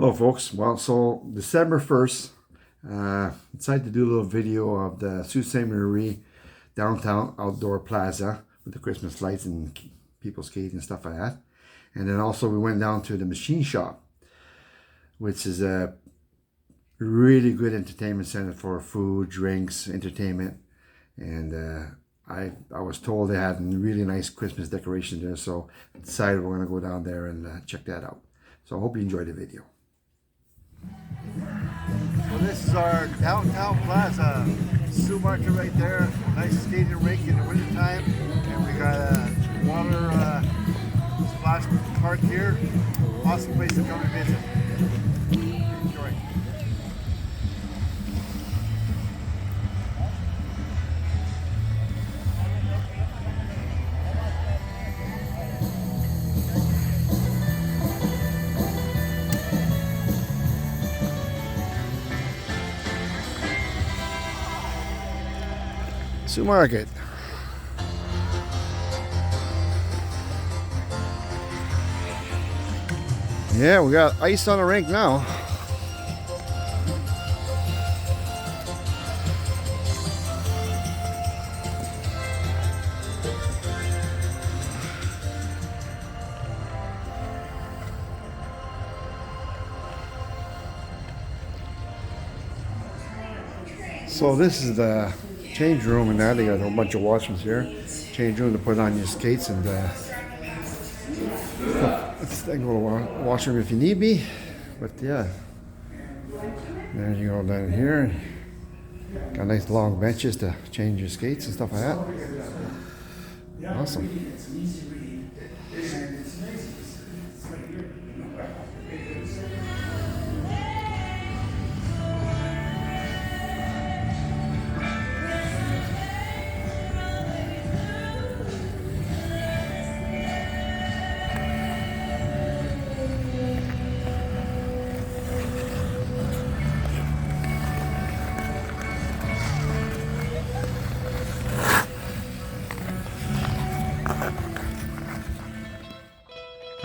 Hello folks, well, so December 1st, decided to do a little video of the Sault Ste. Marie downtown outdoor plaza with the Christmas lights and people skating and stuff like that. And then also we went down to the machine shop, which is a really good entertainment center for food, drinks, entertainment. And I was told they had really nice Christmas decorations there, so I decided we're going to go down there and check that out. So I hope you enjoyed the video. So this is our downtown plaza, Sioux Market right there. Nice skating rink in the winter time, and we got a water splash park here. Awesome place to come and visit. Enjoy. Sioux Market. Yeah, we got ice on the rink now. So this is the change room, and now they got a bunch of washrooms here. Change room to put on your skates, and let's go to washroom if you need be. But yeah, there you go down here. Got nice long benches to change your skates and stuff like that. Awesome.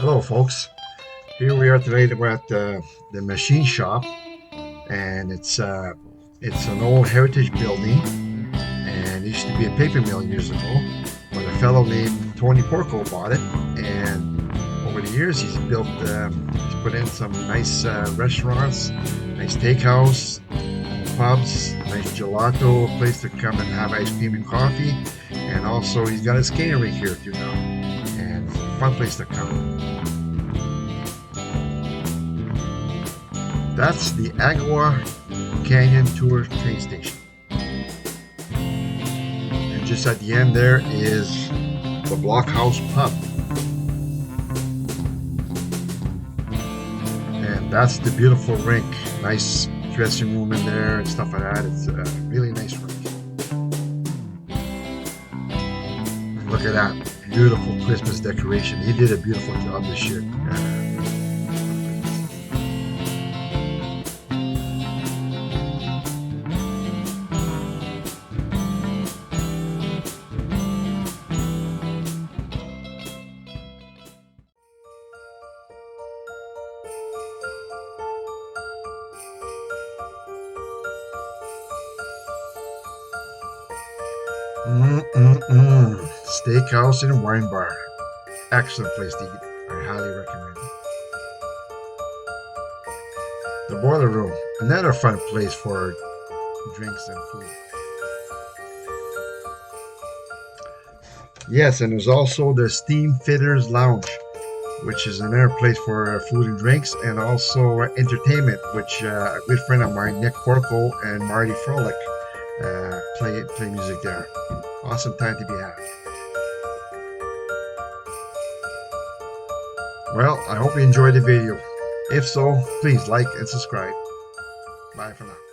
Hello folks, here we are today. We're at the machine shop, and it's an old heritage building, and it used to be a paper mill years ago, but a fellow named Tony Porco bought it, and over the years he's put in some nice restaurants, nice steakhouse, pubs, nice gelato, a place to come and have ice cream and coffee, and also he's got a skating rink here too now, and it's a fun place to come. That's the Agua Canyon Tour train station. And just at the end there is the Blockhouse Pub. And that's the beautiful rink. Nice dressing room in there and stuff like that. It's a really nice rink. Look at that beautiful Christmas decoration. He did a beautiful job this year. Steakhouse and wine bar. Excellent place to eat. I highly recommend it. The boiler room. Another fun place for drinks and food. Yes, and there's also the Steam Fitters Lounge, which is another place for food and drinks, and also entertainment, which a good friend of mine, Nick Porco and Marty Frolic, play music there. Awesome time to be had. Well, I hope you enjoyed the video. If so, please like and subscribe. Bye for now.